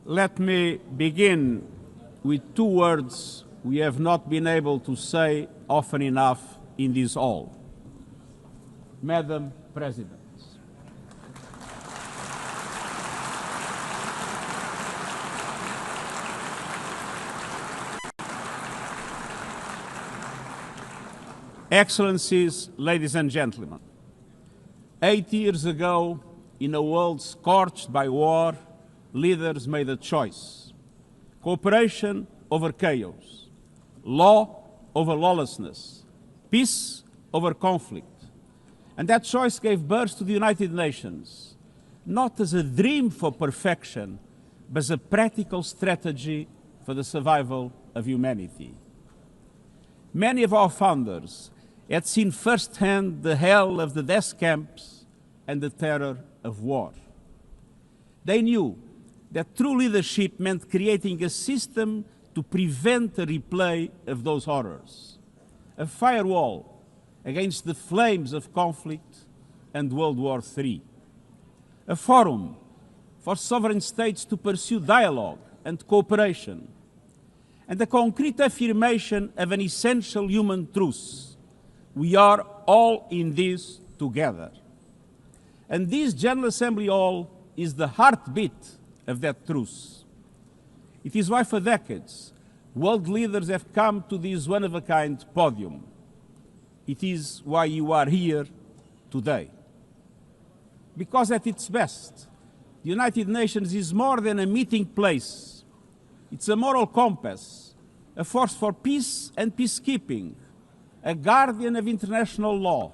Let me begin with two words we have not been able to say often enough in this hall. Madam President. Excellencies, ladies and gentlemen, 8 years ago, in a world scorched by war, leaders made a choice: cooperation over chaos, law over lawlessness, peace over conflict. And that choice gave birth to the United Nations, not as a dream for perfection, but as a practical strategy for the survival of humanity. Many of our founders had seen firsthand the hell of the death camps and the terror of war. They knew that true leadership meant creating a system to prevent a replay of those horrors, a firewall against the flames of conflict and World War III, a forum for sovereign states to pursue dialogue and cooperation, and a concrete affirmation of an essential human truth: we are all in this together. And this General Assembly Hall is the heartbeat of that truth. It is why for decades world leaders have come to this one-of-a-kind podium. It is why you are here today. Because at its best, the United Nations is more than a meeting place. It's a moral compass, a force for peace and peacekeeping, a guardian of international law,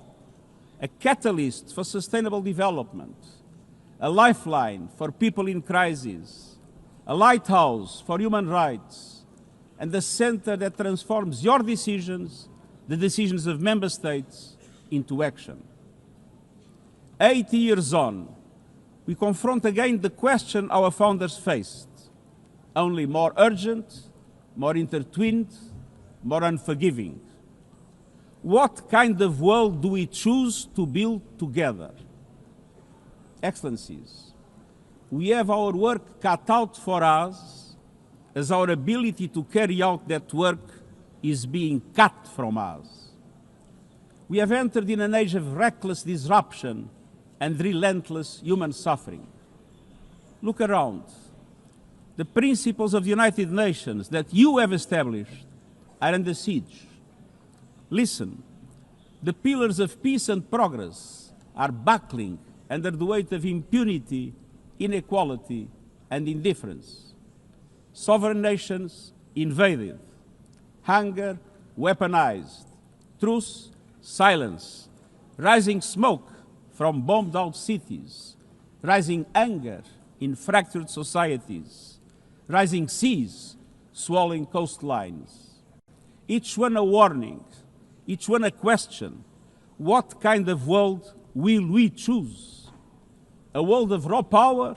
a catalyst for sustainable development, a lifeline for people in crisis, a lighthouse for human rights, and the center that transforms your decisions, the decisions of member states, into action. 80 years on, we confront again the question our founders faced, only more urgent, more intertwined, more unforgiving. What kind of world do we choose to build together? Excellencies, we have our work cut out for us, as our ability to carry out that work is being cut from us. We have entered in an age of reckless disruption and relentless human suffering. Look around. The principles of the United Nations that you have established are under siege. Listen, the pillars of peace and progress are buckling under the weight of impunity, inequality, and indifference. Sovereign nations invaded, hunger weaponized, truth silence, rising smoke from bombed-out cities, rising anger in fractured societies, rising seas swallowing coastlines. Each one a warning, each one a question: what kind of world will we choose? A world of raw power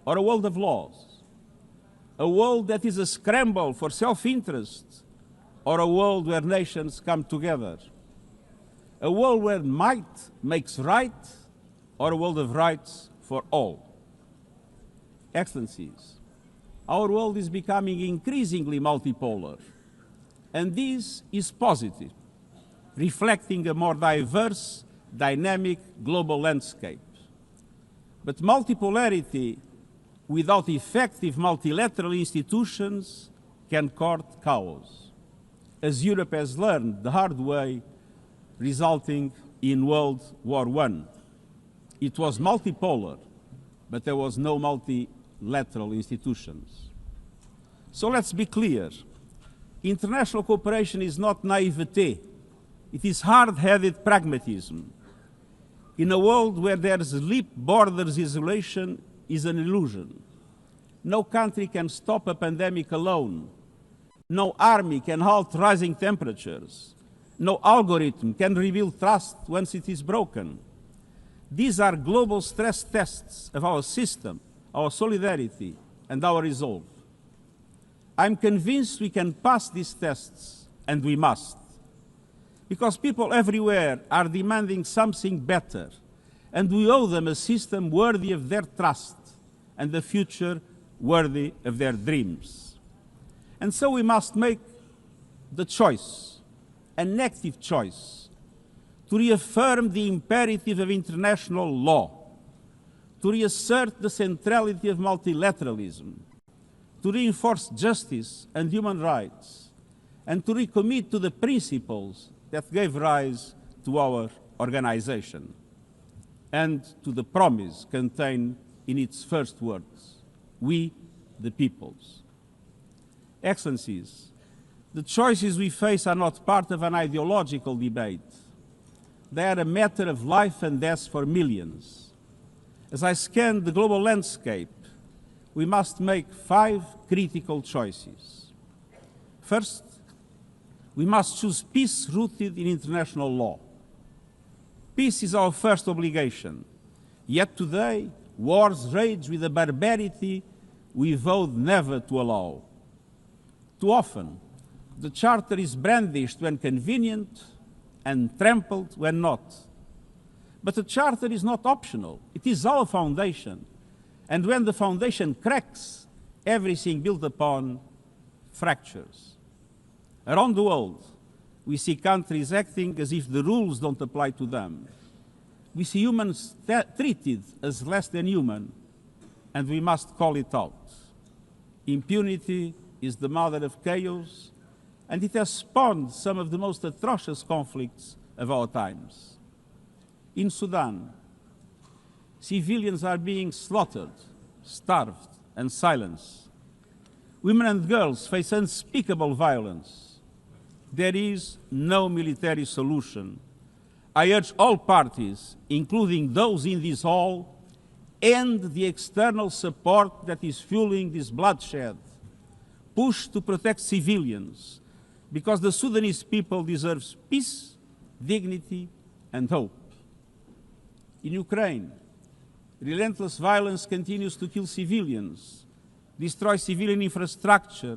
or a world of laws? A world that is a scramble for self-interest or a world where nations come together? A world where might makes right or a world of rights for all? Excellencies, our world is becoming increasingly multipolar, and this is positive, reflecting a more diverse, dynamic global landscape. But multipolarity without effective multilateral institutions can court chaos, as Europe has learned the hard way, resulting in World War I. It was multipolar, but there was no multilateral institutions. So let's be clear. International cooperation is not naivete. It is hard-headed pragmatism. In a world where there's leap borders, isolation is an illusion. No country can stop a pandemic alone. No army can halt rising temperatures. No algorithm can rebuild trust once it is broken. These are global stress tests of our system, our solidarity, and our resolve. I'm convinced we can pass these tests, and we must. Because people everywhere are demanding something better, and we owe them a system worthy of their trust and a future worthy of their dreams. And so we must make the choice, an active choice, to reaffirm the imperative of international law, to reassert the centrality of multilateralism, to reinforce justice and human rights, and to recommit to the principles that gave rise to our organization, and to the promise contained in its first words, we, the peoples. Excellencies, the choices we face are not part of an ideological debate. They are a matter of life and death for millions. As I scan the global landscape, we must make 5 critical choices. First, we must choose peace rooted in international law. Peace is our first obligation. Yet today, wars rage with a barbarity we vowed never to allow. Too often, the Charter is brandished when convenient and trampled when not. But the Charter is not optional. It is our foundation. And when the foundation cracks, everything built upon fractures. Around the world, we see countries acting as if the rules don't apply to them. We see humans treated as less than human, and we must call it out. Impunity is the mother of chaos, and it has spawned some of the most atrocious conflicts of our times. In Sudan, civilians are being slaughtered, starved, and silenced. Women and girls face unspeakable violence. There is no military solution. I urge all parties, including those in this hall, end the external support that is fueling this bloodshed. Push to protect civilians, because the Sudanese people deserve peace, dignity, and hope. In Ukraine, relentless violence continues to kill civilians, destroy civilian infrastructure,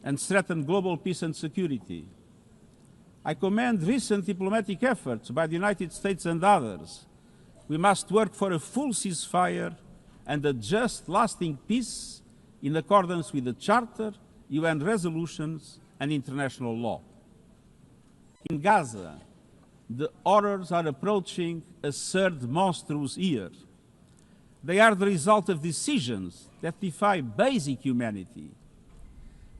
and threaten global peace and security. I commend recent diplomatic efforts by the United States and others. We must work for a full ceasefire and a just, lasting peace in accordance with the Charter, UN resolutions, and international law. In Gaza, the horrors are approaching a third monstrous year. They are the result of decisions that defy basic humanity.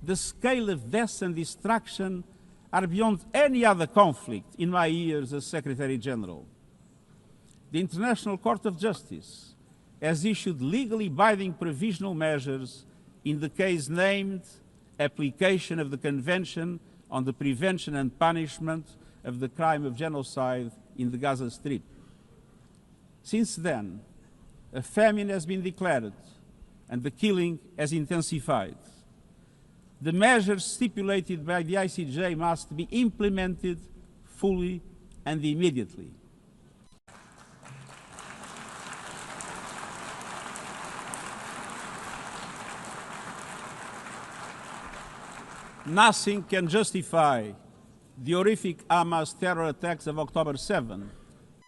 The scale of death and destruction are beyond any other conflict in my years as Secretary General. The International Court of Justice has issued legally binding provisional measures in the case named Application of the Convention on the Prevention and Punishment of the Crime of Genocide in the Gaza Strip. Since then, a famine has been declared and the killing has intensified. The measures stipulated by the ICJ must be implemented fully and immediately. Nothing can justify the horrific Hamas terror attacks of October 7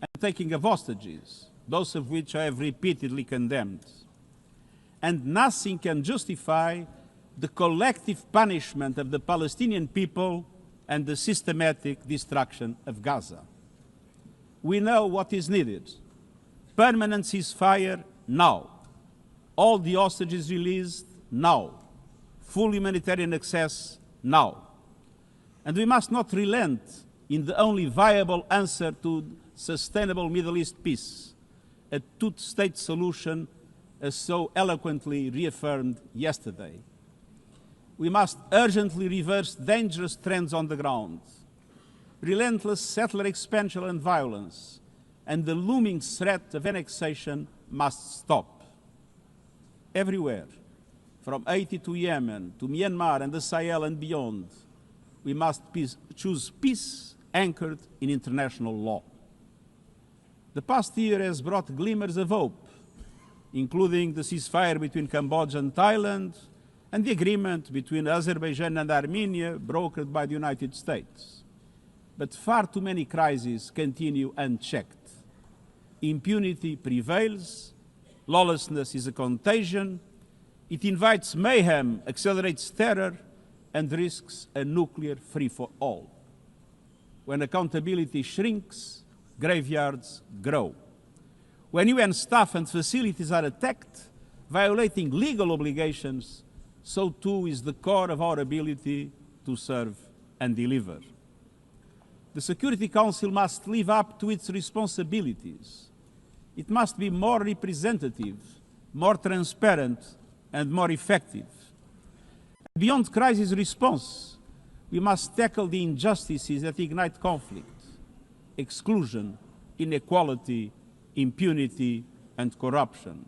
and taking of hostages, those of which I have repeatedly condemned. And nothing can justify the collective punishment of the Palestinian people and the systematic destruction of Gaza. We know what is needed. Permanent ceasefire now. All the hostages released now. Full humanitarian access now. And we must not relent in the only viable answer to sustainable Middle East peace, a two-state solution as so eloquently reaffirmed yesterday. We must urgently reverse dangerous trends on the ground. Relentless settler expansion and violence, and the looming threat of annexation must stop. Everywhere, from Haiti to Yemen, to Myanmar and the Sahel and beyond, we must choose peace anchored in international law. The past year has brought glimmers of hope, including the ceasefire between Cambodia and Thailand, and the agreement between Azerbaijan and Armenia brokered by the United States. But far too many crises continue unchecked. Impunity prevails, lawlessness is a contagion, It invites mayhem, accelerates terror, and risks a nuclear free-for-all. When accountability shrinks, graveyards grow. When UN staff and facilities are attacked, violating legal obligations, so too is the core of our ability to serve and deliver. The Security Council must live up to its responsibilities. It must be more representative, more transparent, and more effective. Beyond crisis response, we must tackle the injustices that ignite conflict: exclusion, inequality, impunity, and corruption.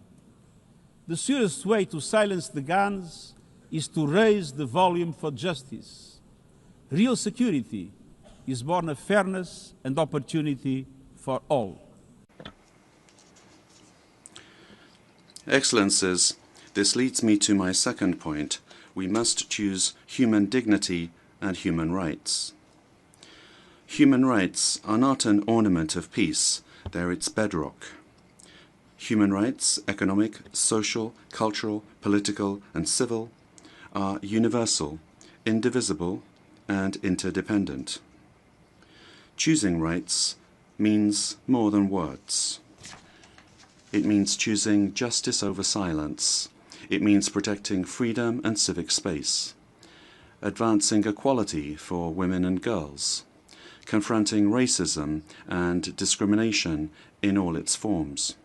The surest way to silence the guns is to raise the volume for justice. Real security is born of fairness and opportunity for all. Excellencies, this leads me to my second point. We must choose human dignity and human rights. Human rights are not an ornament of peace, they're its bedrock. Human rights, economic, social, cultural, political, and civil, are universal, indivisible, and interdependent. Choosing rights means more than words. It means choosing justice over silence. It means protecting freedom and civic space, advancing equality for women and girls, confronting racism and discrimination in all its forms,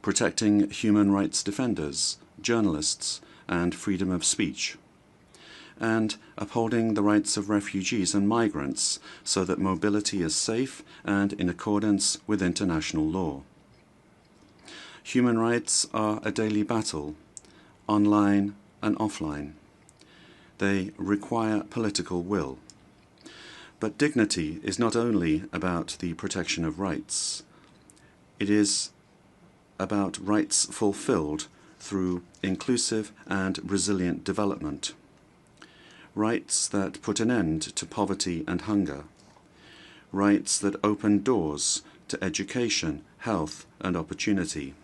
protecting human rights defenders, journalists, and freedom of speech, and upholding the rights of refugees and migrants so that mobility is safe and in accordance with international law. Human rights are a daily battle, online and offline. They require political will. But dignity is not only about the protection of rights. It is about rights fulfilled through inclusive and resilient development. Rights that put an end to poverty and hunger. Rights that open doors to education, health, and opportunity.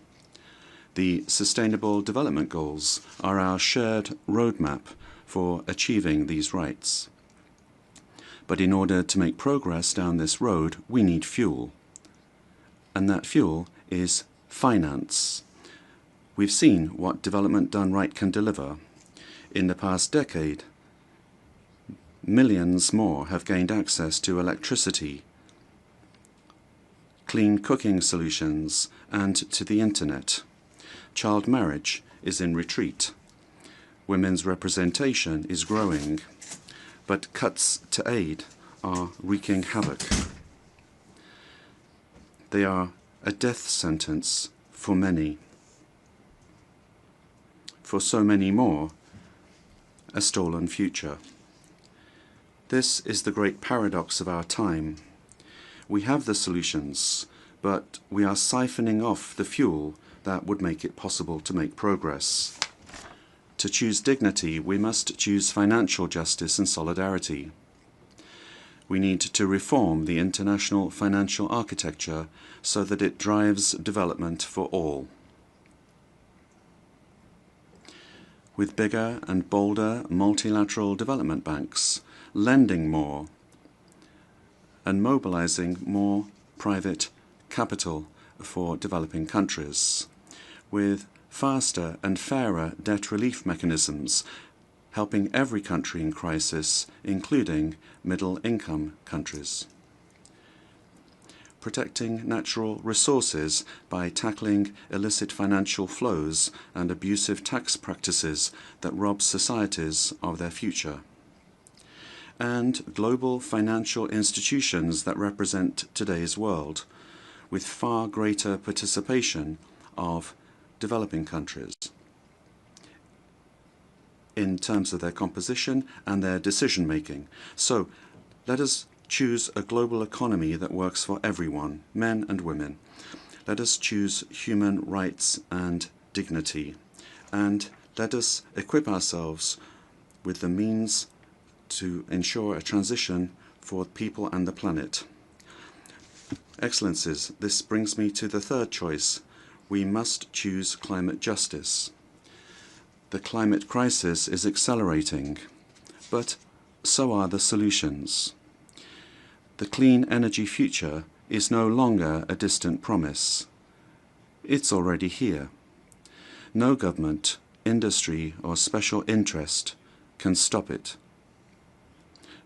The Sustainable Development Goals are our shared roadmap for achieving these rights. But in order to make progress down this road, we need fuel. And that fuel is finance. We've seen what development done right can deliver. In the past decade, millions more have gained access to electricity, clean cooking solutions, and to the internet. Child marriage is in retreat. Women's representation is growing, but cuts to aid are wreaking havoc. They are a death sentence for many. For so many more, a stolen future. This is the great paradox of our time. We have the solutions, but we are siphoning off the fuel that would make it possible to make progress. To choose dignity, we must choose financial justice and solidarity. We need to reform the international financial architecture so that it drives development for all. With bigger and bolder multilateral development banks, lending more, and mobilizing more private capital for developing countries, with faster and fairer debt relief mechanisms, helping every country in crisis, including middle-income countries. Protecting natural resources by tackling illicit financial flows and abusive tax practices that rob societies of their future. And global financial institutions that represent today's world, with far greater participation of developing countries in terms of their composition and their decision-making. So let us choose a global economy that works for everyone, men and women. Let us choose human rights and dignity. And let us equip ourselves with the means to ensure a transition for people and the planet. Excellencies, this brings me to the third choice. We must choose climate justice. The climate crisis is accelerating, but so are the solutions. The clean energy future is no longer a distant promise. It's already here. No government, industry, or special interest can stop it.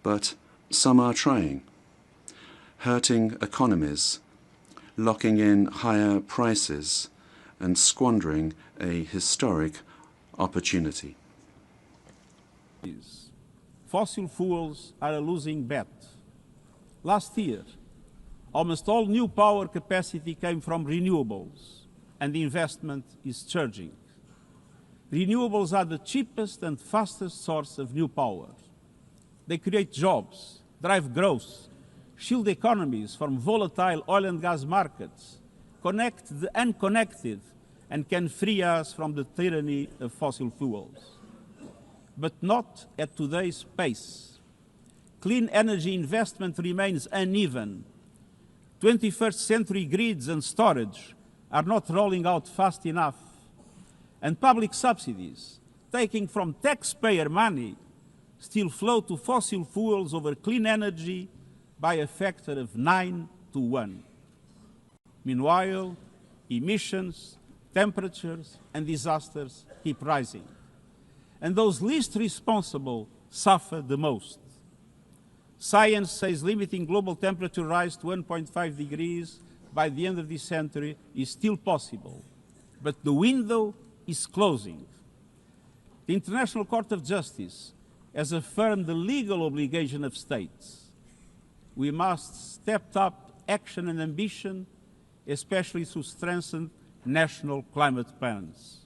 But some are trying, hurting economies, locking in higher prices, and squandering a historic opportunity. Fossil fuels are a losing bet. Last year, almost all new power capacity came from renewables, and the investment is surging. Renewables are the cheapest and fastest source of new power. They create jobs, drive growth, shield economies from volatile oil and gas markets, connect the unconnected, and can free us from the tyranny of fossil fuels. But not at today's pace. Clean energy investment remains uneven. 21st century grids and storage are not rolling out fast enough. And public subsidies, taking from taxpayer money, still flow to fossil fuels over clean energy by a factor of 9 to 1. Meanwhile, emissions, temperatures, and disasters keep rising. And those least responsible suffer the most. Science says limiting global temperature rise to 1.5 degrees by the end of this century is still possible, but the window is closing. The International Court of Justice has affirmed the legal obligation of states. We must step up action and ambition, especially through strengthened national climate plans.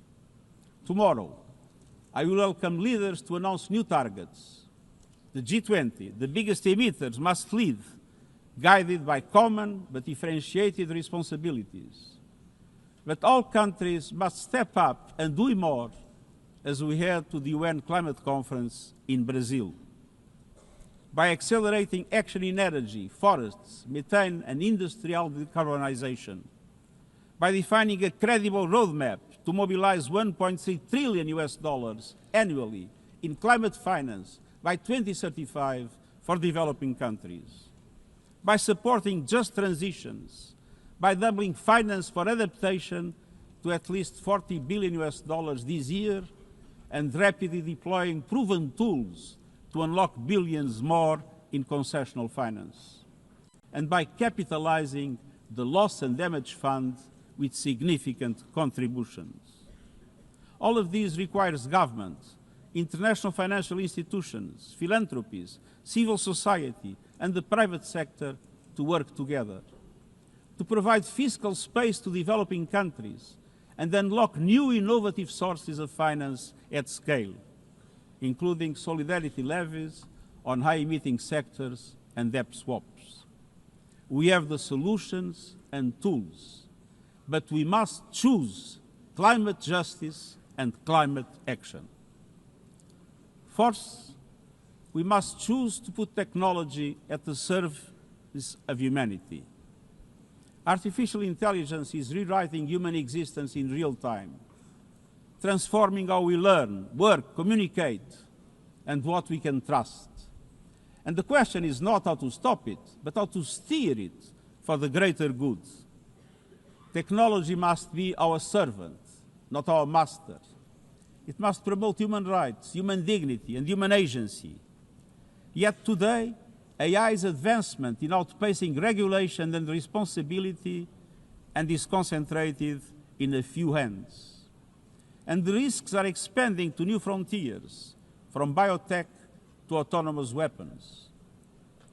Tomorrow, I will welcome leaders to announce new targets. The G20, the biggest emitters, must lead, guided by common but differentiated responsibilities. But all countries must step up and do more as we head to the UN Climate Conference in Brazil. By accelerating action in energy, forests, methane, and industrial decarbonization. By defining a credible roadmap to mobilize $1.3 trillion annually in climate finance by 2035 for developing countries. By supporting just transitions, by doubling finance for adaptation to at least $40 billion this year, and rapidly deploying proven tools to unlock billions more in concessional finance. And by capitalizing the Loss and Damage Fund with significant contributions. All of these requires government, international financial institutions, philanthropies, civil society, and the private sector to work together, to provide fiscal space to developing countries and unlock new innovative sources of finance at scale, including solidarity levies on high-emitting sectors and debt swaps. We have the solutions and tools, but we must choose climate justice and climate action. Fourth, we must choose to put technology at the service of humanity. Artificial intelligence is rewriting human existence in real time, transforming how we learn, work, communicate, and what we can trust. And the question is not how to stop it, but how to steer it for the greater good. Technology must be our servant, not our master. It must promote human rights, human dignity, and human agency. Yet today, AI's advancement in outpacing regulation and responsibility and is concentrated in a few hands. And the risks are expanding to new frontiers, from biotech to autonomous weapons.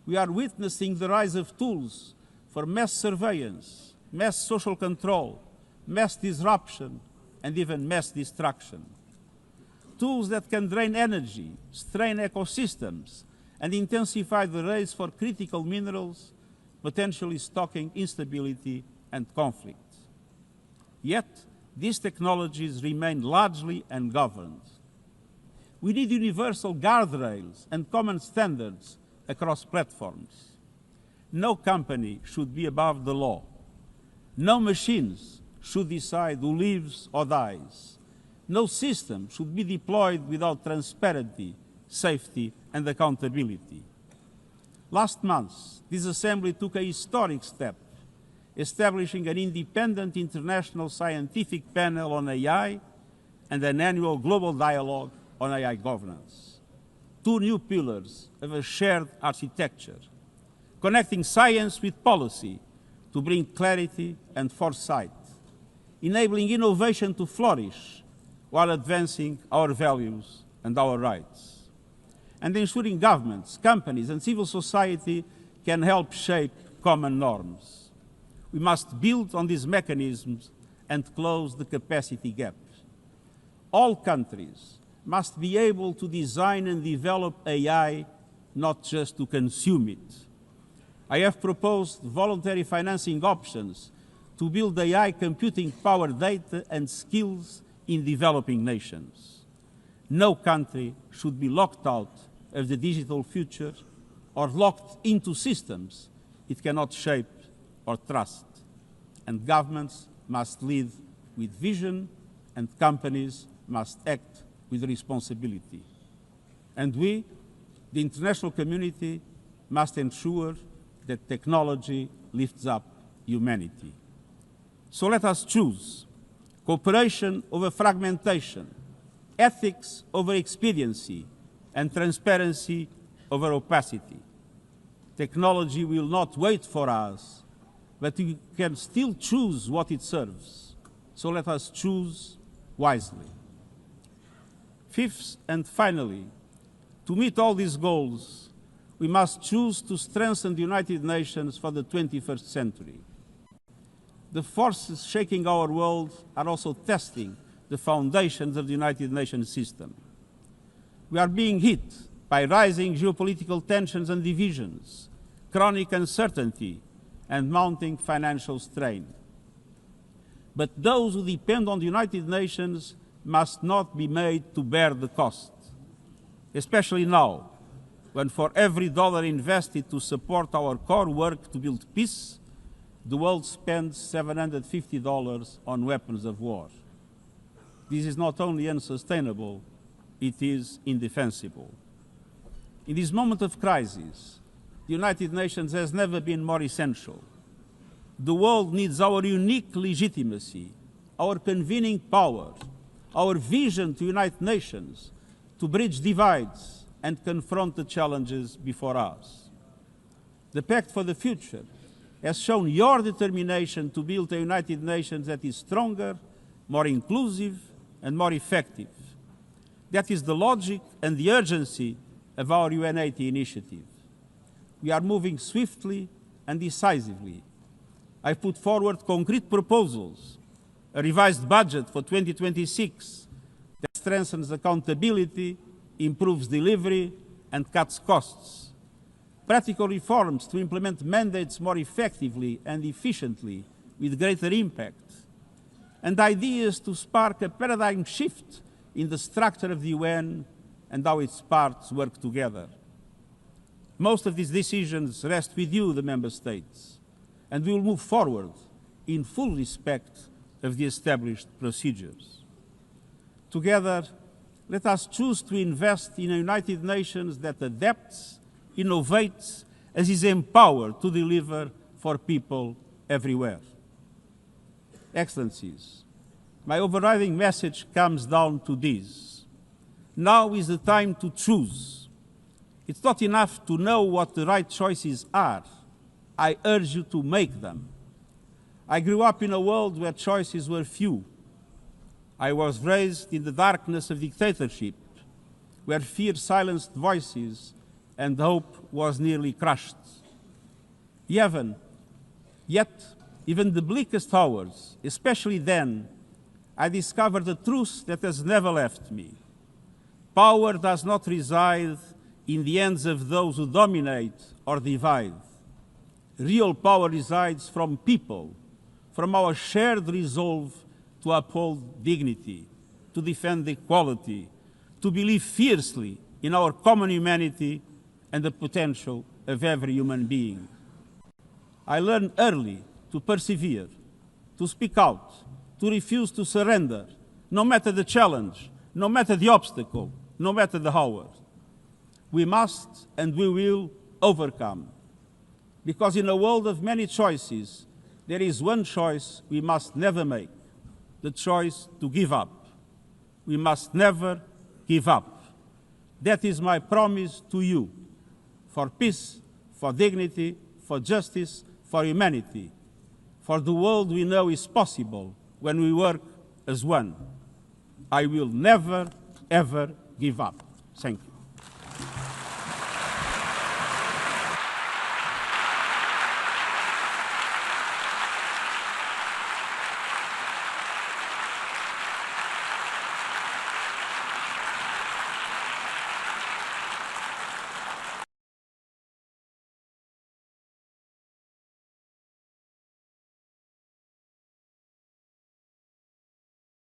We are witnessing the rise of tools for mass surveillance, mass social control, mass disruption, and even mass destruction. Tools that can drain energy, strain ecosystems, and intensify the race for critical minerals, potentially stoking instability and conflict. Yet, these technologies remain largely ungoverned. We need universal guardrails and common standards across platforms. No company should be above the law. No machines should decide who lives or dies. No system should be deployed without transparency, safety, and accountability. Last month, this Assembly took a historic step, establishing an independent international scientific panel on AI and an annual global dialogue on AI governance. Two new pillars of a shared architecture, connecting science with policy to bring clarity and foresight, enabling innovation to flourish while advancing our values and our rights, and ensuring governments, companies, and civil society can help shape common norms. We must build on these mechanisms and close the capacity gap. All countries must be able to design and develop AI, not just to consume it. I have proposed voluntary financing options to build AI computing power, data, and skills in developing nations. No country should be locked out of the digital future or locked into systems it cannot shape or trust. And governments must lead with vision, and companies must act with responsibility. And we, the international community, must ensure that technology lifts up humanity. So let us choose cooperation over fragmentation, ethics over expediency, and transparency over opacity. Technology will not wait for us, but we can still choose what it serves. So let us choose wisely. Fifth and finally, to meet all these goals, we must choose to strengthen the United Nations for the 21st century. The forces shaking our world are also testing the foundations of the United Nations system. We are being hit by rising geopolitical tensions and divisions, chronic uncertainty, and mounting financial strain. But those who depend on the United Nations must not be made to bear the cost, especially now, when for every dollar invested to support our core work to build peace, the world spends $750 on weapons of war. This is not only unsustainable, it is indefensible. In this moment of crisis, the United Nations has never been more essential. The world needs our unique legitimacy, our convening power, our vision to unite nations, to bridge divides and confront the challenges before us. The Pact for the Future has shown your determination to build a United Nations that is stronger, more inclusive, and more effective. That is the logic and the urgency of our UN80 initiative. We are moving swiftly and decisively. I put forward concrete proposals, a revised budget for 2026 that strengthens accountability, improves delivery, and cuts costs. Practical reforms to implement mandates more effectively and efficiently with greater impact. And ideas to spark a paradigm shift in the structure of the UN and how its parts work together. Most of these decisions rest with you, the Member States, and we will move forward in full respect of the established procedures. Together, let us choose to invest in a United Nations that adapts, innovates, and is empowered to deliver for people everywhere. Excellencies, my overriding message comes down to this. Now is the time to choose. It's not enough to know what the right choices are. I urge you to make them. I grew up in a world where choices were few. I was raised in the darkness of dictatorship, where fear silenced voices and hope was nearly crushed. Yet, even the bleakest hours, especially then, I discovered a truth that has never left me. Power does not reside in the hands of those who dominate or divide. Real power resides from people, from our shared resolve to uphold dignity, to defend equality, to believe fiercely in our common humanity and the potential of every human being. I learned early to persevere, to speak out, to refuse to surrender, no matter the challenge, no matter the obstacle, no matter the hour. We must and we will overcome. Because in a world of many choices, there is one choice we must never make, the choice to give up. We must never give up. That is my promise to you, for peace, for dignity, for justice, for humanity, for the world we know is possible when we work as one. I will never, ever give up. Thank you.